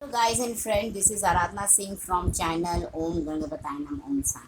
Hello guys and friends, this is Aradhna Singh from channel ganpataye Om San.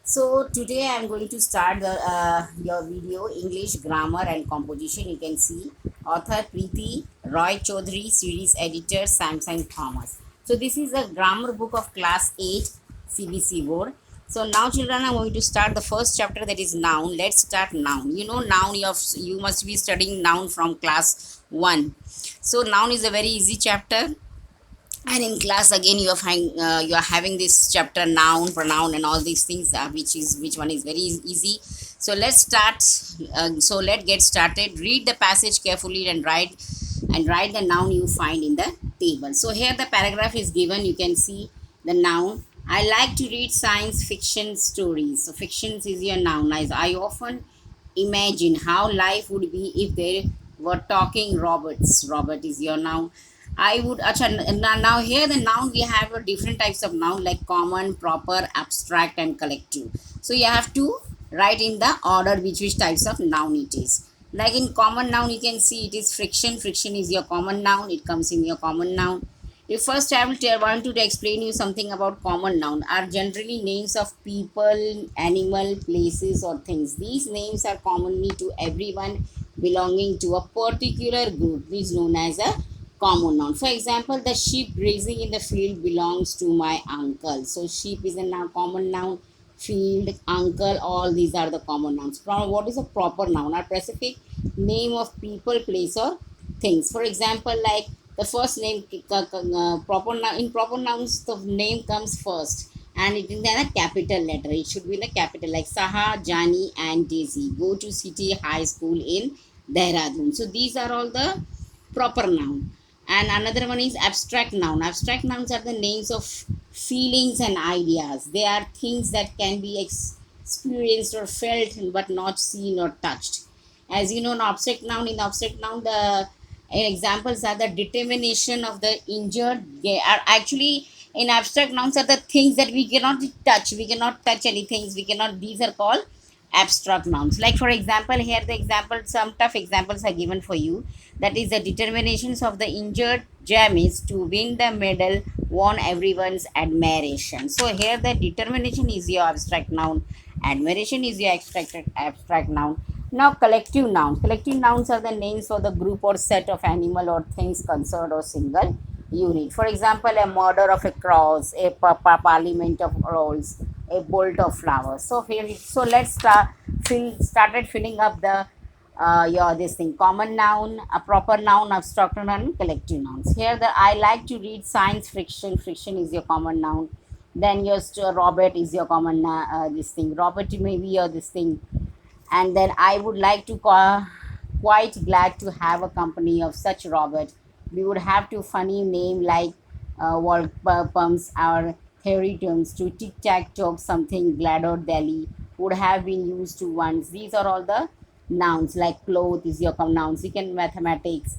So today I am going to start your video English grammar and composition. You can see author Preeti, Roy Choudhury, series editor Samson Thomas. So this is a grammar book of class 8 CBC board. So now children, I'm going to start the first chapter, that is noun. Let's start noun. You know noun, you must be studying noun from class 1. So noun is a very easy chapter, and in class again you are having this chapter noun, pronoun and all these things, which one is very easy. So let's start. So let's get started. Read the passage carefully and write the noun you find in the table. So here the paragraph is given. You can see the noun. I like to read science fiction stories. So fictions is your noun. As I often imagine how life would be if there were talking robots. Robot is your noun. I would now here the noun, we have different types of noun like common, proper, abstract and collective. So you have to write in the order which types of noun it is. Like in common noun you can see it is friction. Friction is your common noun. It comes in your common noun. If first I will want to explain you something about common noun are generally names of people, animal, places or things. These names are commonly to everyone belonging to a particular group, which is known as a common noun. For example, the sheep grazing in the field belongs to my uncle. So sheep is a noun, common noun. Field, uncle, all these are the common nouns. What is a proper noun? A specific name of people, place or things. For example, like the first name, proper noun, in proper nouns the name comes first and it is in a capital letter. It should be in a capital, like Saha, Jani and Daisy go to city high school in Dehradun. So these are all the proper noun. And another one is abstract noun. Abstract nouns are the names of feelings and ideas. They are things that can be experienced or felt but not seen or touched. As you know, an abstract noun, in abstract noun the examples are the determination of the injured. They are actually, in abstract nouns are the things that we cannot touch. We cannot touch anything. We cannot, these are called abstract nouns. Like for example, here the example, some tough examples are given for you. That is the determinations of the injured Jamis to win the medal won everyone's admiration. So here the determination is your abstract noun, admiration is your abstract noun. Now collective nouns. Collective nouns are the names for the group or set of animal or things concerned or single unit. For example, a murder of a cross, a parliament of rolls, a bolt of flowers. So here, so let's started filling up the your this thing, common noun, a proper noun, abstract noun, collective nouns. Here the I like to read science fiction. Fiction is your common noun. Then your Robert is your common this thing. Robert may be your this thing. And then I would like to quite glad to have a company of such Robert. We would have to funny name like wall pumps or theory terms to tic tac talk something glad or Delhi would have been used to once. These are all the nouns. Like cloth is your nouns. You can mathematics.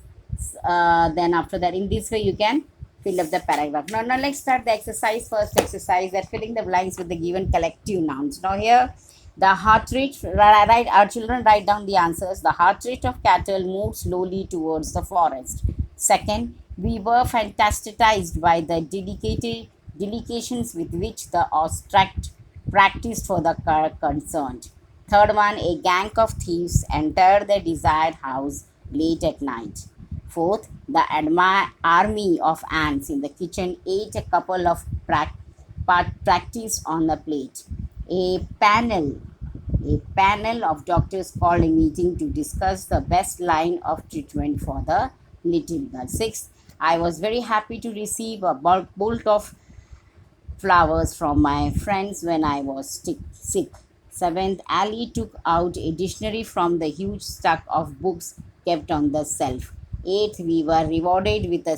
Then after that, in this way you can fill up the paragraph. Now let's start the exercise. First exercise, that filling the blanks with the given collective nouns. Now here the heart rate, right, our children write down the answers. The heart rate of cattle moved slowly towards the forest. Second, we were fantasticized by the dedications with which the abstract practiced for the concerned. Third one, a gang of thieves entered the desired house late at night. Fourth, the army of ants in the kitchen ate a couple of practice on the plate. A panel, a panel of doctors called a meeting to discuss the best line of treatment for the little girl. Sixth, I was very happy to receive a bolt of flowers from my friends when I was sick. Seventh, Ali took out a dictionary from the huge stack of books kept on the shelf. Eighth, we were rewarded with a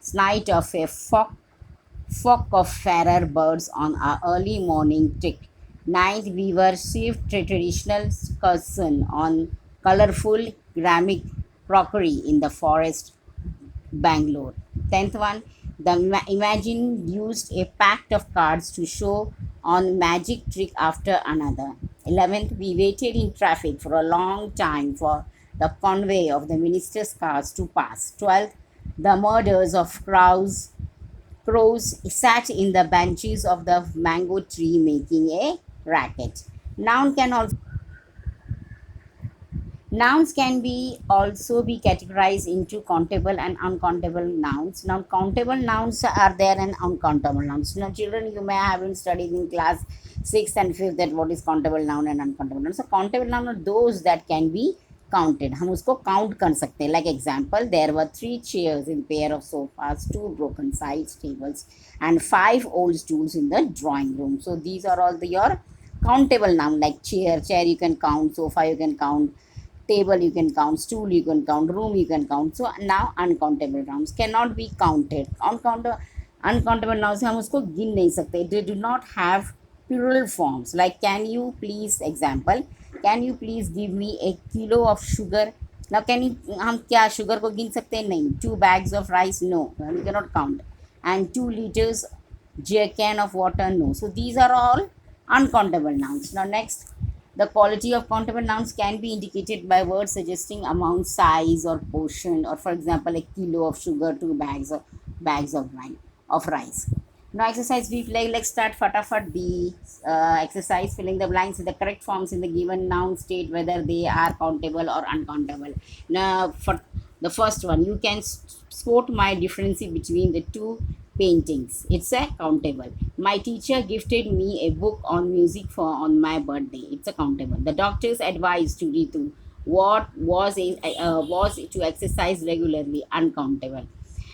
sight of a flock of fairer birds on our early morning trek. Ninth, we were served traditional cuisine on colorful ceramic crockery in the forest Bangalore. 10th one, the Imagine used a pack of cards to show on magic trick after another. 11th, we waited in traffic for a long time for the convoy of the minister's cars to pass. 12th, the murders of crows Crows sat in the branches of the mango tree making a racket. Noun can also Nouns can be also be categorized into countable and uncountable nouns. Now, countable nouns are there and uncountable nouns. Now, children, you may have been studied in class 6th and 5th that what is countable noun and uncountable noun. So, countable noun are those that can be counted. हम उसको count कर सकते हैं. Like example, there were 3 chairs in pair of sofas, 2 broken sides tables, and 5 old stools in the drawing room. So, these are all your countable noun like chair you can count, sofa you can count, table you can count, stool you can count, room you can count. So now uncountable nouns cannot be counted. Uncountable nouns हम उसको गिन नहीं सकते. They do not have plural forms. Like can you please, example, can you please give me a kilo of sugar? Now can you, हम क्या sugar को गिन सकते हैं? नहीं. 2 bags of rice? No, we cannot count. And 2 liters can of water? No. So these are all uncountable nouns. Now next, the quality of countable nouns can be indicated by words suggesting amount, size, or portion, or for example, a kilo of sugar, 2 bags of rice. Now, exercise we play. Let's start fatafat. The exercise filling the blanks with the correct forms in the given noun state, whether they are countable or uncountable. Now, for the first one, you can spot my difference between the two paintings. It's a countable. My teacher gifted me a book on music for on my birthday. It's a countable. The doctor's advice to Ritu was to exercise regularly. Uncountable.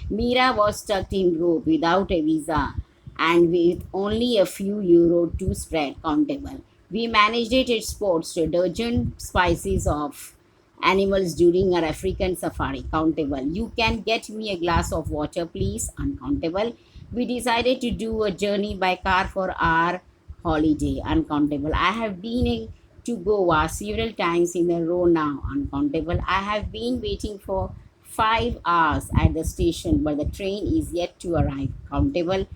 Mira was stuck in rope without a visa and with only a few euro to spread. Countable. We managed it at sports to a dozen species of animals during our African safari. Countable. You can get me a glass of water, please. Uncountable. We decided to do a journey by car for our holiday. Uncountable. I have been to Goa several times in a row now. Uncountable. I have been waiting for 5 hours at the station, but the train is yet to arrive. Countable.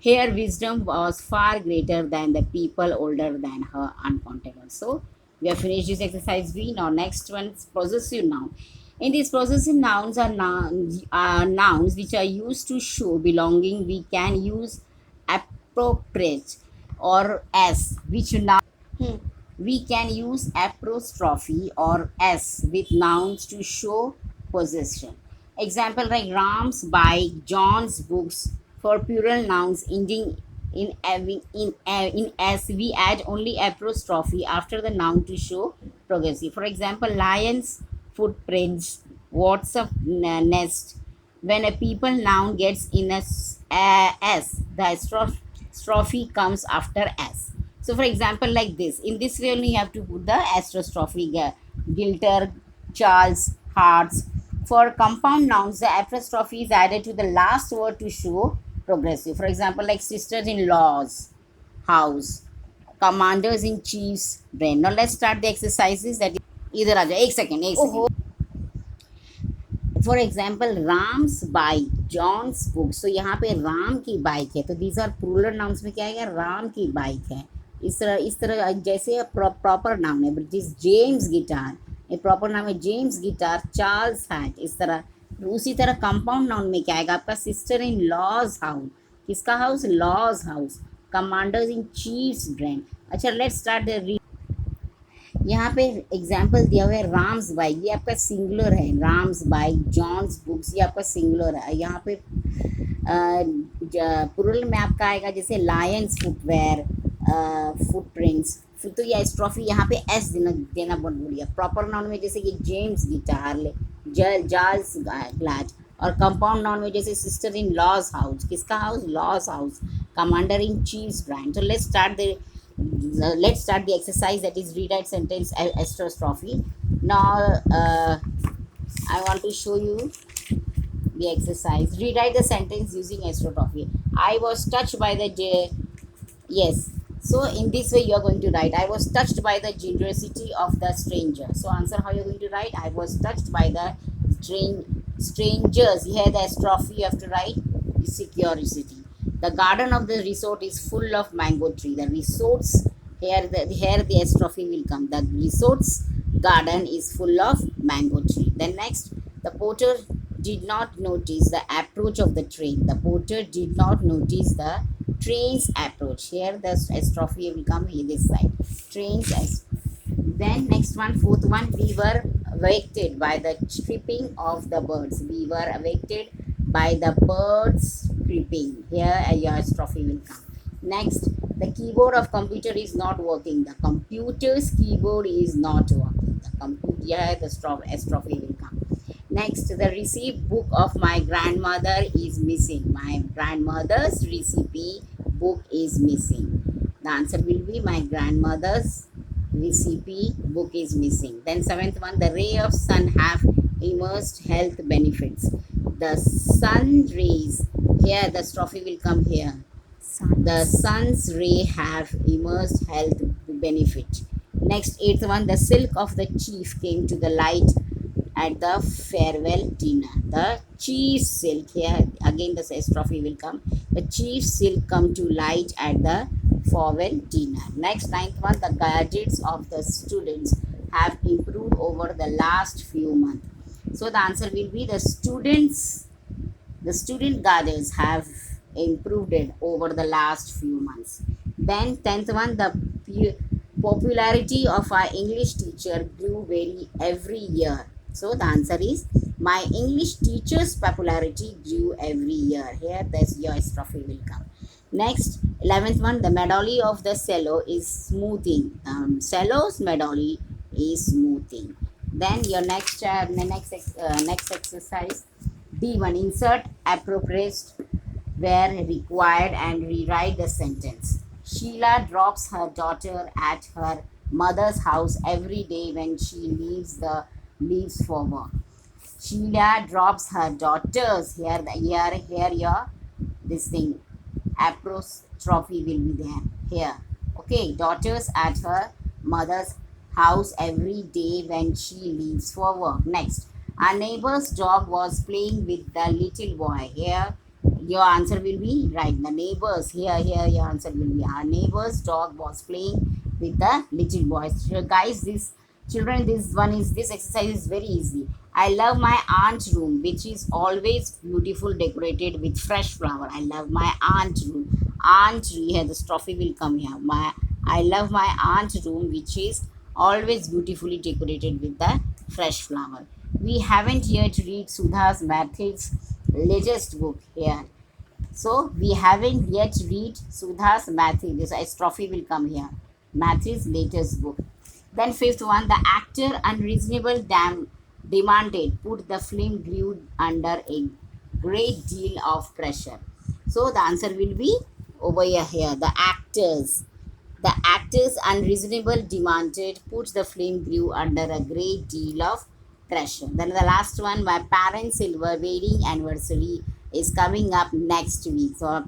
Her wisdom was far greater than the people older than her. Uncountable. So we have finished this exercise B. Now next one is possessive noun. In these possessive nouns are nouns which are used to show belonging. We can use appropriate or as, which now we can use apostrophe or s with nouns to show possession. Example like Rams by John's books. For plural nouns ending in s, we add only apostrophe after the noun to show progressive. For example, lions footprints, what's a nest. When a people noun gets in s, the apostrophe comes after s. So, for example, like this. In this way, only you have to put the apostrophe. Gilter, Charles, Hearts. For compound nouns, the apostrophe is added to the last word to show progressive. For example, like sisters-in-laws, house, commanders in chief's brain. Now let's start the exercises. That is, इधर आ जाए एक second for example Ram's bike John's book. So यहाँ पे राम की bike है, तो these are plural nouns में क्या आएगा? राम की बाइक है. इस तरह जैसे प्रॉपर नाउन है जिस जेम्स गिटार, ये प्रॉपर नाम है जेम्स गिटार, चार्ल्स हैट. इस तरह उसी तरह कंपाउंड नाउन में क्या आएगा आपका? Sister in law's house. किसका house? Law's house. Commanders in chiefs brand. अच्छा, लेट्स स्टार्ट द. यहाँ पे एग्जाम्पल दिया हुआ है राम्स बाइक, ये आपका सिंगुलर है. राम्स बाइक, जॉन्स बुक्स, ये आपका सिंगुलर है. यहाँ पे प्लूरल में आपका आएगा जैसे लायंस फुटवेयर, फुटप्रिंट्स. तो ये एस्ट्रॉफी यहाँ पे एस देना बहुत बढ़िया. प्रॉपर नाउन में जैसे कि जेम्स गिटार, जार्ल्स ग्लाट. और कंपाउंड नाउन में जैसे सिस्टर इन लॉज हाउस. किसका house? Law's house. Commander in chiefs brand. तो let's start the exercise, that is rewrite sentence apostrophe. Now I want to show you the exercise. Rewrite the sentence using apostrophe. I was touched by the yes. So in this way you are going to write, I was touched by the generosity of the stranger. So answer how you are going to write, I was touched by the strangers. Here the apostrophe you have to write security. The garden of the resort is full of mango tree. The resorts, here the apostrophe will come. The resort's garden is full of mango tree. Then next, the porter did not notice the approach of the train. The porter did not notice the train's approach. Here the apostrophe will come in this side. Trains as. Then next one, fourth one, we were awakened by the chirping of the birds. We were awakened by the birds chirping. Here a apostrophe will come. Next, the keyboard of computer is not working. The computer's keyboard is not working. The computer, here the apostrophe will come. Next, the receipt book of my grandmother is missing. My grandmother's recipe book is missing. The answer will be my grandmother's recipe book is missing. Then seventh one, the ray of sun have immersed health benefits. The sun rays, here the strophe will come here. The sun's ray have immersed health benefit. Next, eighth one, the silk of the chief came to the light at the farewell dinner. The chief silk, here again the apostrophe will come. The chief silk come to light at the farewell dinner. Next, ninth one, the gadgets of the students have improved over the last few months. So the answer will be the student gadgets have improved it over the last few months. Then 10th one, the popularity of our English teacher grew every year. So the answer is my English teacher's popularity grew every year. Here this your apostrophe will come. Next, 11th one, the medallion of the cello is smoothing. Cello's medallion is smoothing. Then your next exercise, D1, insert appropriate where required and rewrite the sentence. Sheila drops her daughter at her mother's house every day when she leaves for work. Sheila drops her daughters, here your this thing apostrophe will be there here. Okay, daughters at her mother's house every day when she leaves for work. Next, our neighbor's dog was playing with the little boy. Here your answer will be right. The neighbors, here your answer will be our neighbor's dog was playing with the little boy. So guys, this children, this exercise is very easy. I love my aunt's room, which is always beautiful, decorated with fresh flower. I love my aunt's room. Aunt, here the trophy will come here. I love my aunt's room, which is always beautifully decorated with the fresh flower. We haven't yet read Sudha's Math's latest book here. So we haven't yet read Sudha's Math. This trophy will come here. Math's latest book. Then fifth one, the actor unreasonable demanded put the film grew under a great deal of pressure. So the answer will be over here. The actors unreasonable demanded put the film grew under a great deal of pressure. Then the last one, my parents' silver wedding anniversary is coming up next week. So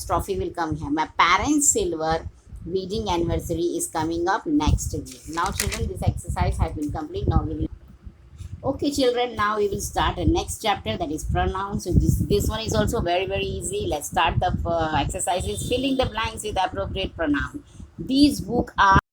trophy will come here. My parents' silver wedding anniversary is coming up next week. Now children, this exercise has been complete. Now we will. Okay children, now we will start the next chapter, that is pronouns. So this one is also very easy. Let's start the exercises, filling the blanks with appropriate pronoun. These books are